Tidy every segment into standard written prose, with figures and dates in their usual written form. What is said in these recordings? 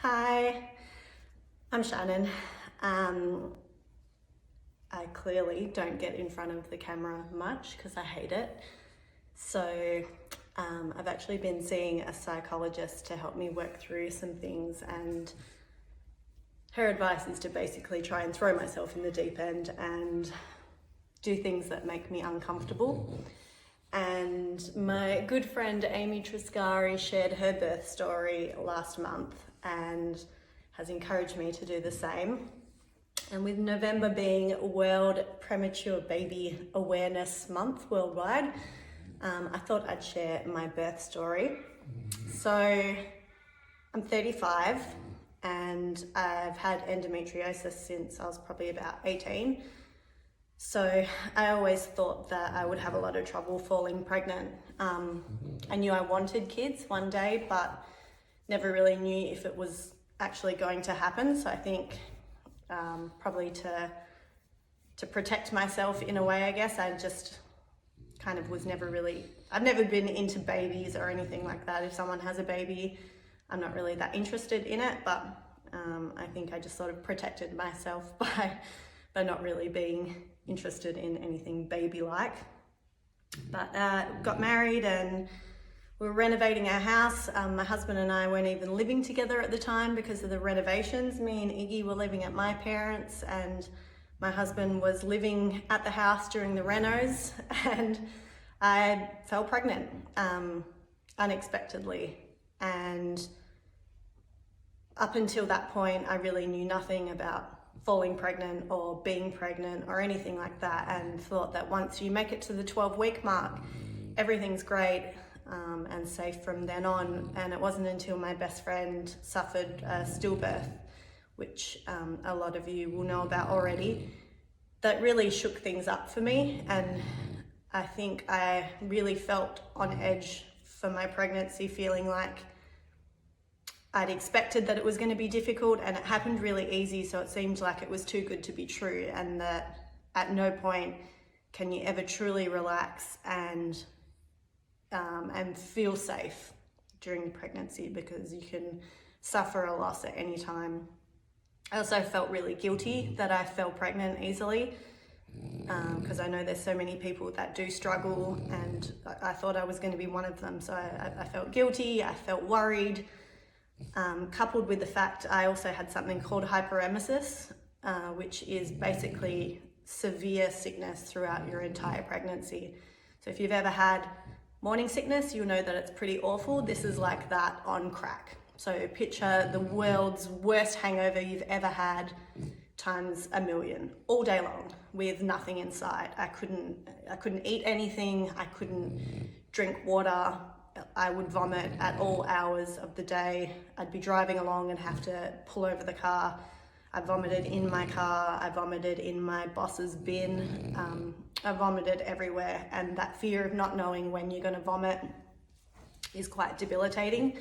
Hi, I'm Shannon. I clearly don't get in front of the camera much because I hate it. So I've actually been seeing a psychologist to help me work through some things, and her advice is to basically try and throw myself in the deep end and do things that make me uncomfortable. And my good friend Amy Triscari shared her birth story last month and has encouraged me to do the same. And with November being World Premature Baby Awareness Month worldwide, I thought I'd share my birth story. So I'm 35 and I've had endometriosis since I was probably about 18. So I always thought that I would have a lot of trouble falling pregnant. I knew I wanted kids one day, but never really knew if it was actually going to happen. So I think probably to protect myself in a way, I guess, I just kind of was I've never been into babies or anything like that. If someone has a baby, I'm not really that interested in it, but I think I just sort of protected myself by not really being interested in anything baby-like. But got married and we were renovating our house. My husband and I weren't even living together at the time because of the renovations. Me and Iggy were living at my parents' and my husband was living at the house during the renos, and I fell pregnant unexpectedly. And up until that point, I really knew nothing about falling pregnant or being pregnant or anything like that, and thought that once you make it to the 12-week mark, everything's great and safe from then on. And it wasn't until my best friend suffered a stillbirth, which a lot of you will know about already, that really shook things up for me. And I think I really felt on edge for my pregnancy, feeling like I'd expected that it was going to be difficult, and it happened really easy, so it seemed like it was too good to be true, and that at no point can you ever truly relax and feel safe during pregnancy, because you can suffer a loss at any time. I also felt really guilty that I fell pregnant easily, because I know there's so many people that do struggle, and I thought I was going to be one of them. So I felt guilty, I felt worried. Coupled with the fact I also had something called hyperemesis, which is basically severe sickness throughout your entire pregnancy. So if you've ever had morning sickness, you'll know that it's pretty awful. This is like that on crack. So picture the world's worst hangover you've ever had times a million, all day long, with nothing in sight. I couldn't eat anything. I couldn't drink water. I would vomit at all hours of the day. I'd be driving along and have to pull over the car. I vomited in my car. I vomited in my boss's bin. I vomited everywhere. And that fear of not knowing when you're going to vomit is quite debilitating.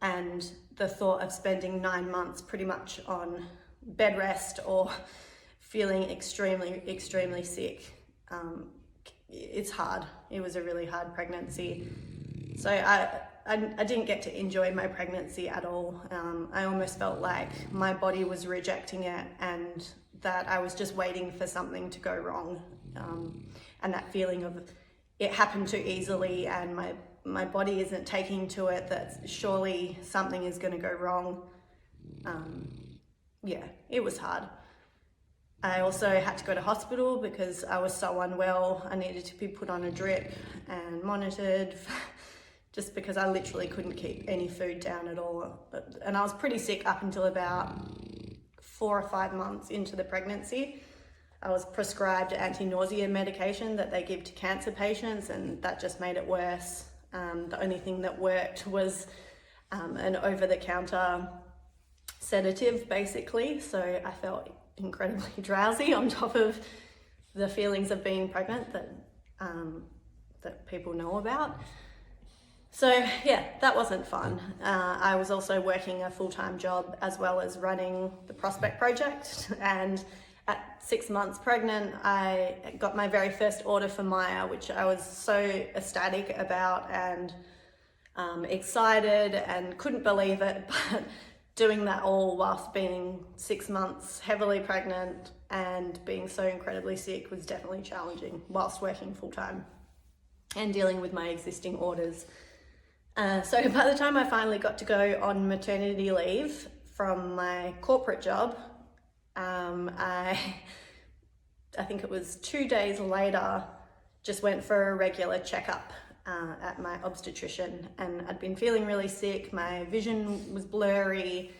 And the thought of spending 9 months pretty much on bed rest or feeling extremely, extremely sick, it's hard. It was a really hard pregnancy. So I didn't get to enjoy my pregnancy at all. I almost felt like my body was rejecting it, and that I was just waiting for something to go wrong. And that feeling of it happened too easily, and my body isn't taking to it, that surely something is going to go wrong. Yeah, it was hard. I also had to go to hospital because I was so unwell. I needed to be put on a drip and monitored, just because I literally couldn't keep any food down at all. And I was pretty sick up until about 4 or 5 months into the pregnancy. I was prescribed anti-nausea medication that they give to cancer patients, and that just made it worse. The only thing that worked was an over-the-counter sedative, basically. So I felt incredibly drowsy on top of the feelings of being pregnant that people know about. So yeah, that wasn't fun. I was also working a full-time job as well as running the Prospect Project, and at 6 months pregnant, I got my very first order for Maya, which I was so ecstatic about and excited and couldn't believe it. But doing that all whilst being 6 months, heavily pregnant, and being so incredibly sick was definitely challenging whilst working full time and dealing with my existing orders. So by the time I finally got to go on maternity leave from my corporate job, I think it was 2 days later, just went for a regular checkup at my obstetrician, and I'd been feeling really sick. My vision was blurry,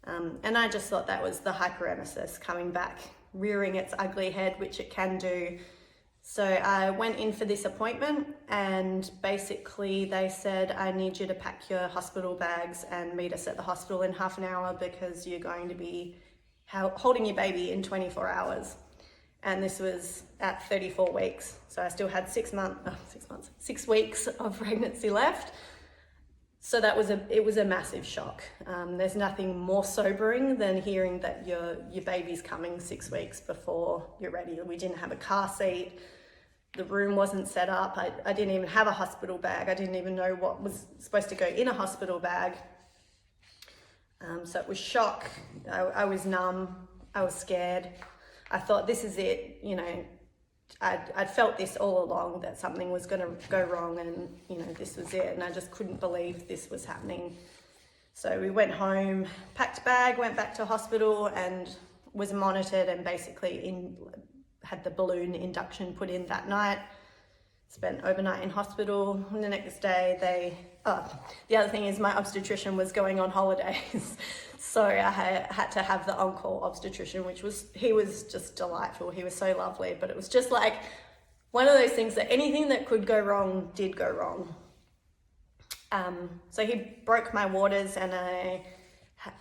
and I just thought that was the hyperemesis coming back, rearing its ugly head, which it can do. So I went in for this appointment, and basically they said, I need you to pack your hospital bags and meet us at the hospital in half an hour because you're going to be holding your baby in 24 hours. And this was at 34 weeks. So I still had 6 weeks of pregnancy left. So it was a massive shock. There's nothing more sobering than hearing that your baby's coming 6 weeks before you're ready. We didn't have a car seat. The room wasn't set up. I didn't even have a hospital bag. I didn't even know what was supposed to go in a hospital bag. So it was shock. I was numb. I was scared. I thought, this is it. You know, I'd felt this all along, that something was going to go wrong, and you know, this was it. And I just couldn't believe this was happening. So we went home, packed a bag, went back to hospital, and was monitored, and basically had the balloon induction put in that night. Spent overnight in hospital. And the next day the other thing is my obstetrician was going on holidays. So I had to have the on-call obstetrician, he was just delightful. He was so lovely, but it was just like one of those things that anything that could go wrong did go wrong. So he broke my waters, and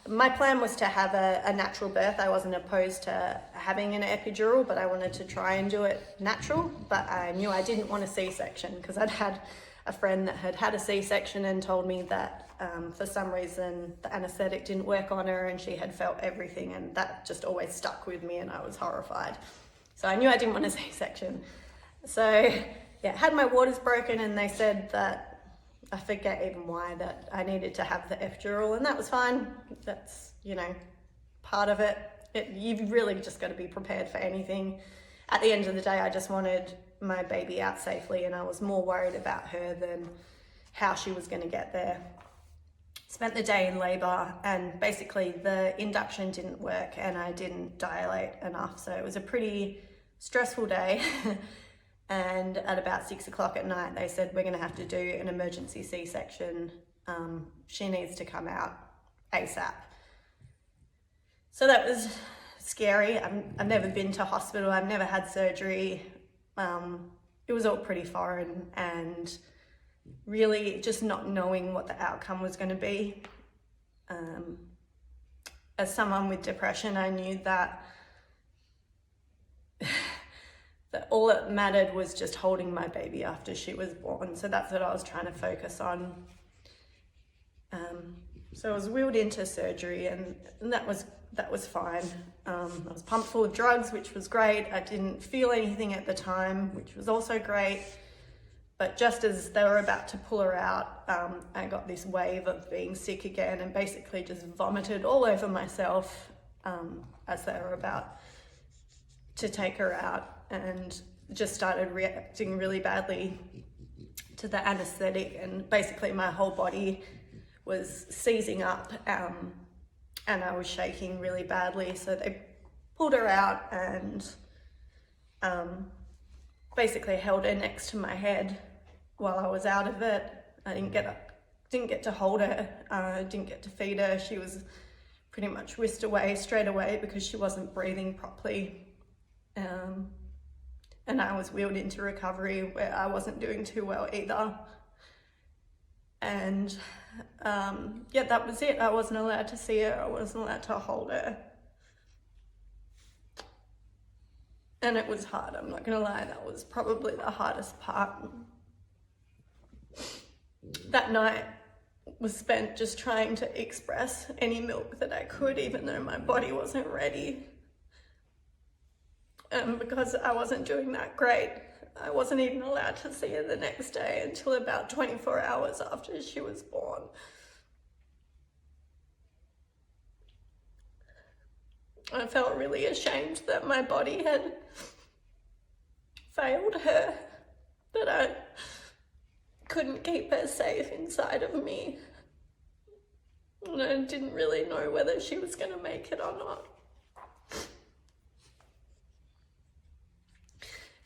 my plan was to have a natural birth. I wasn't opposed to having an epidural, but I wanted to try and do it natural. But I knew I didn't want a C-section because I'd had a friend that had a C-section and told me that for some reason the anesthetic didn't work on her, and she had felt everything, and that just always stuck with me, and I was horrified. So I knew I didn't want a C-section. So yeah, had my waters broken, and they said that, I forget even why, that I needed to have the epidural, and that was fine. That's, you know, part of it. You've really just got to be prepared for anything. At the end of the day, I just wanted my baby out safely, and I was more worried about her than how she was going to get there. Spent the day in labour, and basically the induction didn't work, and I didn't dilate enough. So it was a pretty stressful day. And at about 6 o'clock at night, they said, we're going to have to do an emergency C-section. She needs to come out ASAP. So that was scary. I've never been to hospital. I've never had surgery. It was all pretty foreign, and really just not knowing what the outcome was going to be. As someone with depression, I knew that all that mattered was just holding my baby after she was born. So that's what I was trying to focus on. So I was wheeled into surgery, and that was fine. I was pumped full of drugs, which was great. I didn't feel anything at the time, which was also great. But just as they were about to pull her out, I got this wave of being sick again, and basically just vomited all over myself as they were about to take her out, and just started reacting really badly to the anesthetic, and basically my whole body was seizing up, and I was shaking really badly. So they pulled her out and basically held her next to my head while I was out of it. I didn't get to hold her, didn't get to feed her. She was pretty much whisked away straight away because she wasn't breathing properly. And I was wheeled into recovery, where I wasn't doing too well either. And yeah, that was it. I wasn't allowed to see her. I wasn't allowed to hold her. And it was hard, I'm not gonna lie. That was probably the hardest part. That night was spent just trying to express any milk that I could, even though my body wasn't ready. Because I wasn't doing that great, I wasn't even allowed to see her the next day until about 24 hours after she was born. I felt really ashamed that my body had failed her, that I couldn't keep her safe inside of me. And I didn't really know whether she was going to make it or not.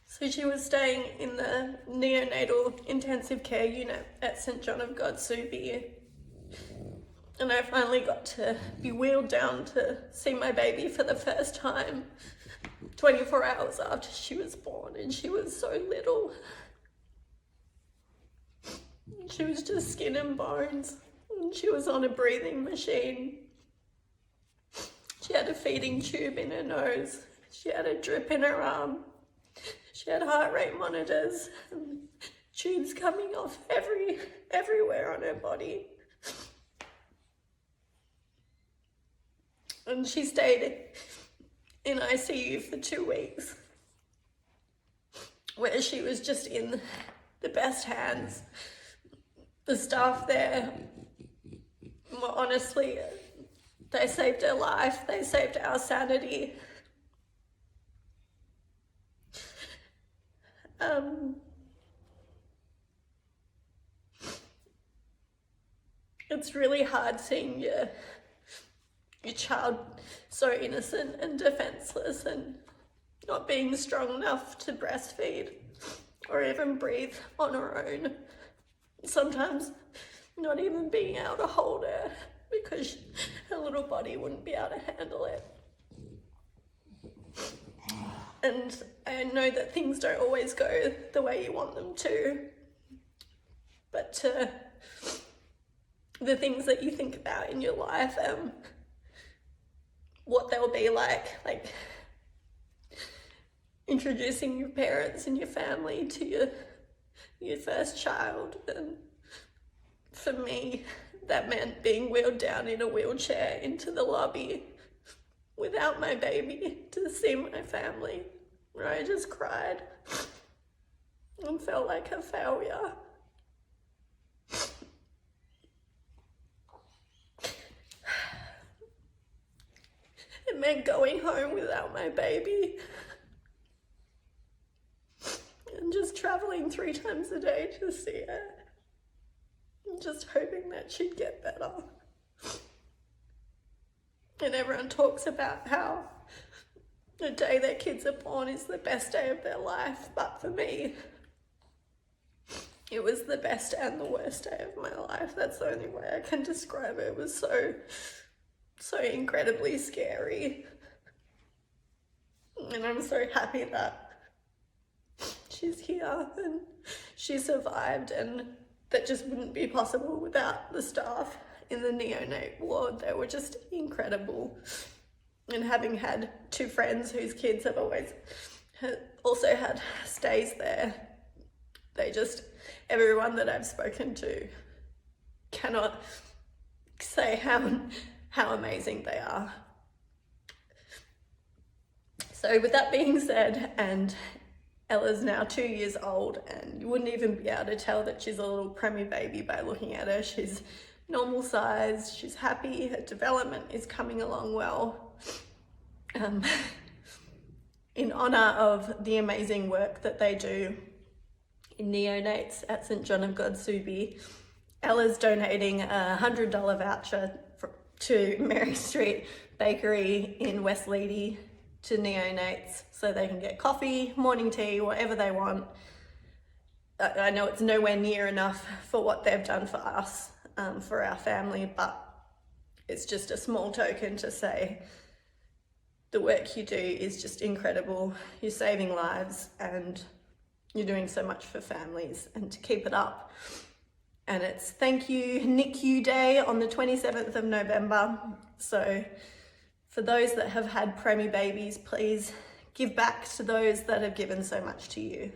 So she was staying in the neonatal intensive care unit at St John of God, Subi. And I finally got to be wheeled down to see my baby for the first time 24 hours after she was born, and she was so little. She was just skin and bones, and she was on a breathing machine. She had a feeding tube in her nose. She had a drip in her arm. She had heart rate monitors and tubes coming off everywhere on her body. And she stayed in ICU for 2 weeks, where she was just in the best hands. The staff there, well, honestly, they saved her life. They saved our sanity. It's really hard seeing your child so innocent and defenseless and not being strong enough to breastfeed or even breathe on her own. Sometimes not even being able to hold her because her little body wouldn't be able to handle it. And I know that things don't always go the way you want them to, but the things that you think about in your life, what they'll be like introducing your parents and your family to your first child. And for me, that meant being wheeled down in a wheelchair into the lobby without my baby to see my family, where I just cried and felt like a failure. It meant going home without my baby and just traveling 3 times a day to see her and just hoping that she'd get better. And everyone talks about how the day their kids are born is the best day of their life, but for me, it was the best and the worst day of my life. That's the only way I can describe it. It was so incredibly scary. And I'm so happy that she's here and she survived, and that just wouldn't be possible without the staff in the neonate ward. They were just incredible. And having had 2 friends whose kids have also had stays there, everyone that I've spoken to cannot say how amazing they are. So with that being said, and Ella's now 2 years old, and you wouldn't even be able to tell that she's a little preemie baby by looking at her. She's normal size, she's happy, her development is coming along well. In honour of the amazing work that they do in neonates at St John of God, Subi, Ella's donating a $100 voucher to Mary Street Bakery in West Leedy to neonates so they can get coffee, morning tea, whatever they want. I know it's nowhere near enough for what they've done for us, for our family, but it's just a small token to say the work you do is just incredible. You're saving lives and you're doing so much for families, and to keep it up. And it's Thank You NICU Day on the 27th of November. So for those that have had preemie babies, please give back to those that have given so much to you.